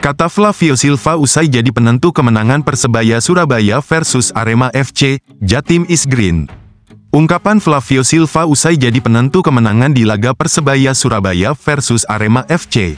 kata Flavio Silva usai jadi penentu kemenangan Persebaya Surabaya versus Arema FC, Jatim is Green. Ungkapan Flavio Silva usai jadi penentu kemenangan di laga Persebaya Surabaya versus Arema FC.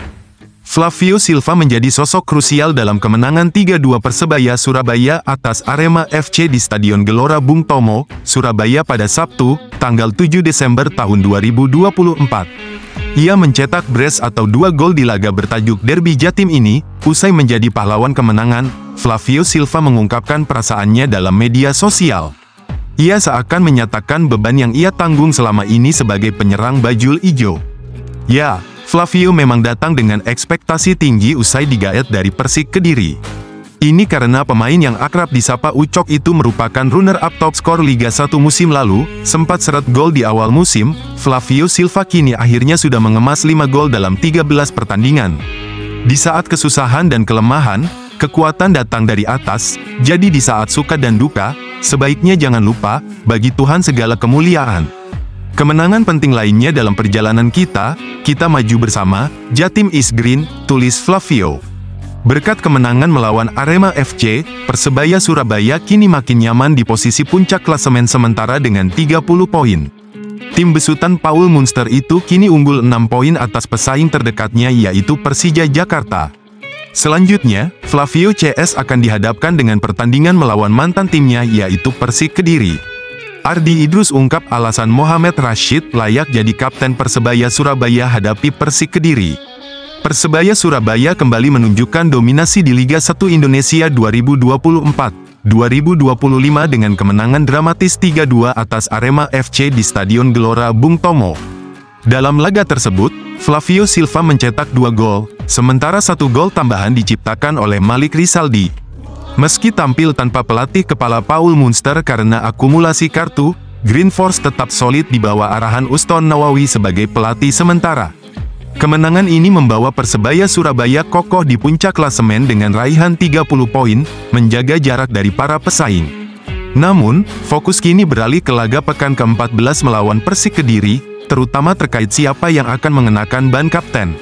Flavio Silva menjadi sosok krusial dalam kemenangan 3-2 Persebaya Surabaya atas Arema FC di Stadion Gelora Bung Tomo, Surabaya pada Sabtu, tanggal 7 Desember tahun 2024. Ia mencetak brace atau 2 gol di laga bertajuk Derby Jatim ini. Usai menjadi pahlawan kemenangan, Flavio Silva mengungkapkan perasaannya dalam media sosial. Ia seakan menyatakan beban yang ia tanggung selama ini sebagai penyerang bajul ijo. Ya, Flavio memang datang dengan ekspektasi tinggi usai digaet dari Persik Kediri. Ini karena pemain yang akrab disapa Ucok itu merupakan runner-up top skor Liga 1 musim lalu, sempat seret gol di awal musim. Flavio Silva kini akhirnya sudah mengemas 5 gol dalam 13 pertandingan. Di saat kesusahan dan kelemahan, kekuatan datang dari atas, jadi di saat suka dan duka, sebaiknya jangan lupa, bagi Tuhan segala kemuliaan. Kemenangan penting lainnya dalam perjalanan kita maju bersama, Jatim is Green, tulis Flavio. Berkat kemenangan melawan Arema FC, Persebaya Surabaya kini makin nyaman di posisi puncak klasemen sementara dengan 30 poin. Tim besutan Paul Munster itu kini unggul 6 poin atas pesaing terdekatnya yaitu Persija Jakarta. Selanjutnya, Flavio CS akan dihadapkan dengan pertandingan melawan mantan timnya yaitu Persik Kediri. Ardi Idrus ungkap alasan Mohamed Rashid layak jadi kapten Persebaya Surabaya hadapi Persik Kediri. Persebaya Surabaya kembali menunjukkan dominasi di Liga 1 Indonesia 2024-2025 dengan kemenangan dramatis 3-2 atas Arema FC di Stadion Gelora Bung Tomo. Dalam laga tersebut, Flavio Silva mencetak 2 gol, sementara 1 gol tambahan diciptakan oleh Malik Rizaldi. Meski tampil tanpa pelatih kepala Paul Munster karena akumulasi kartu, Green Force tetap solid di bawah arahan Uston Nawawi sebagai pelatih sementara. Kemenangan ini membawa Persebaya Surabaya kokoh di puncak klasemen dengan raihan 30 poin, menjaga jarak dari para pesaing. Namun, fokus kini beralih ke laga pekan ke-14 melawan Persik Kediri, terutama terkait siapa yang akan mengenakan ban kapten.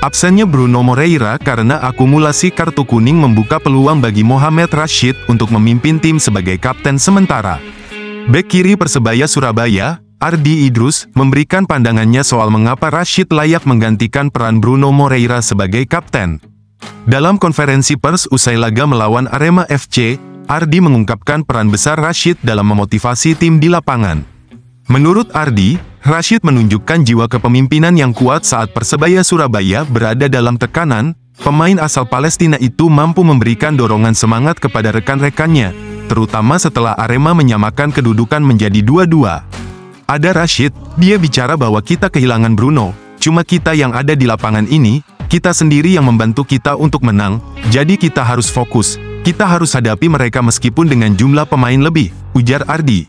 Absennya Bruno Moreira karena akumulasi kartu kuning membuka peluang bagi Mohamed Rashid untuk memimpin tim sebagai kapten sementara. Bek kiri Persebaya Surabaya, Ardi Idrus, memberikan pandangannya soal mengapa Rashid layak menggantikan peran Bruno Moreira sebagai kapten. Dalam konferensi pers usai laga melawan Arema FC, Ardi mengungkapkan peran besar Rashid dalam memotivasi tim di lapangan. Menurut Ardi, Rashid menunjukkan jiwa kepemimpinan yang kuat saat Persebaya Surabaya berada dalam tekanan. Pemain asal Palestina itu mampu memberikan dorongan semangat kepada rekan-rekannya, terutama setelah Arema menyamakan kedudukan menjadi 2-2. Ada Rashid, dia bicara bahwa kita kehilangan Bruno, cuma kita yang ada di lapangan ini, kita sendiri yang membantu kita untuk menang, jadi kita harus fokus, kita harus hadapi mereka meskipun dengan jumlah pemain lebih, ujar Ardi.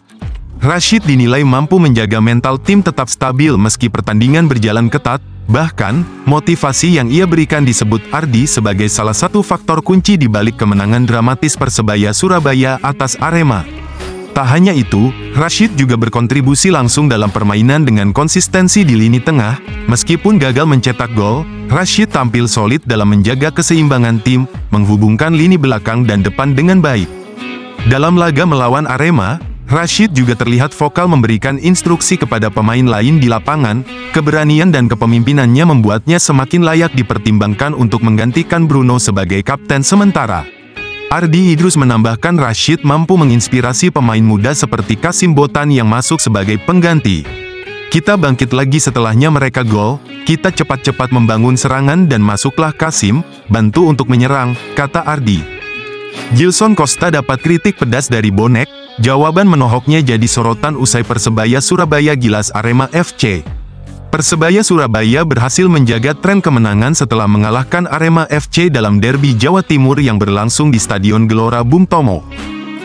Rashid dinilai mampu menjaga mental tim tetap stabil meski pertandingan berjalan ketat, bahkan, motivasi yang ia berikan disebut Ardi sebagai salah satu faktor kunci di balik kemenangan dramatis Persebaya Surabaya atas Arema. Tak hanya itu, Rashid juga berkontribusi langsung dalam permainan dengan konsistensi di lini tengah, meskipun gagal mencetak gol, Rashid tampil solid dalam menjaga keseimbangan tim, menghubungkan lini belakang dan depan dengan baik. Dalam laga melawan Arema, Rashid juga terlihat vokal memberikan instruksi kepada pemain lain di lapangan. Keberanian dan kepemimpinannya membuatnya semakin layak dipertimbangkan untuk menggantikan Bruno sebagai kapten sementara. Ardi Idrus menambahkan Rashid mampu menginspirasi pemain muda seperti Kasim Botan yang masuk sebagai pengganti. Kita bangkit lagi setelahnya mereka gol, kita cepat-cepat membangun serangan dan masuklah Kasim, bantu untuk menyerang, kata Ardi. Gilson Costa dapat kritik pedas dari bonek. Jawaban menohoknya jadi sorotan usai Persebaya Surabaya gilas Arema FC. Persebaya Surabaya berhasil menjaga tren kemenangan setelah mengalahkan Arema FC dalam derby Jawa Timur yang berlangsung di Stadion Gelora Bung Tomo.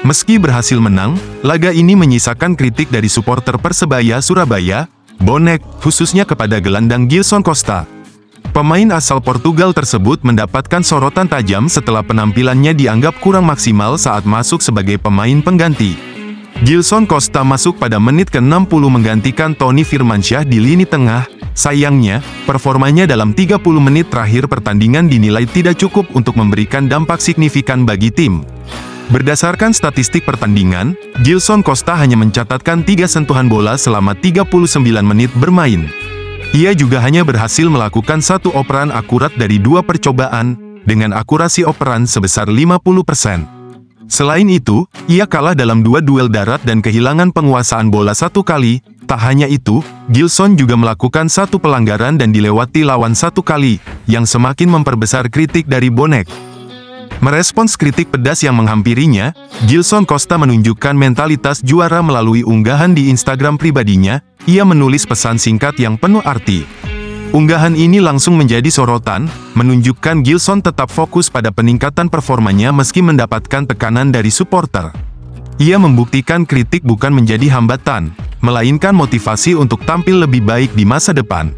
Meski berhasil menang, laga ini menyisakan kritik dari supporter Persebaya Surabaya, bonek, khususnya kepada gelandang Gilson Costa. Pemain asal Portugal tersebut mendapatkan sorotan tajam setelah penampilannya dianggap kurang maksimal saat masuk sebagai pemain pengganti. Gilson Costa masuk pada menit ke-60 menggantikan Tony Firmansyah di lini tengah. Sayangnya, performanya dalam 30 menit terakhir pertandingan dinilai tidak cukup untuk memberikan dampak signifikan bagi tim. Berdasarkan statistik pertandingan, Gilson Costa hanya mencatatkan 3 sentuhan bola selama 39 menit bermain. Ia juga hanya berhasil melakukan 1 operan akurat dari 2 percobaan, dengan akurasi operan sebesar 50%. Selain itu, ia kalah dalam 2 duel darat dan kehilangan penguasaan bola 1 kali. Tak hanya itu, Gilson juga melakukan 1 pelanggaran dan dilewati lawan 1 kali, yang semakin memperbesar kritik dari bonek. Merespons kritik pedas yang menghampirinya, Gilson Costa menunjukkan mentalitas juara melalui unggahan di Instagram pribadinya. Ia menulis pesan singkat yang penuh arti. Unggahan ini langsung menjadi sorotan, menunjukkan Gilson tetap fokus pada peningkatan performanya meski mendapatkan tekanan dari supporter. Ia membuktikan kritik bukan menjadi hambatan, melainkan motivasi untuk tampil lebih baik di masa depan.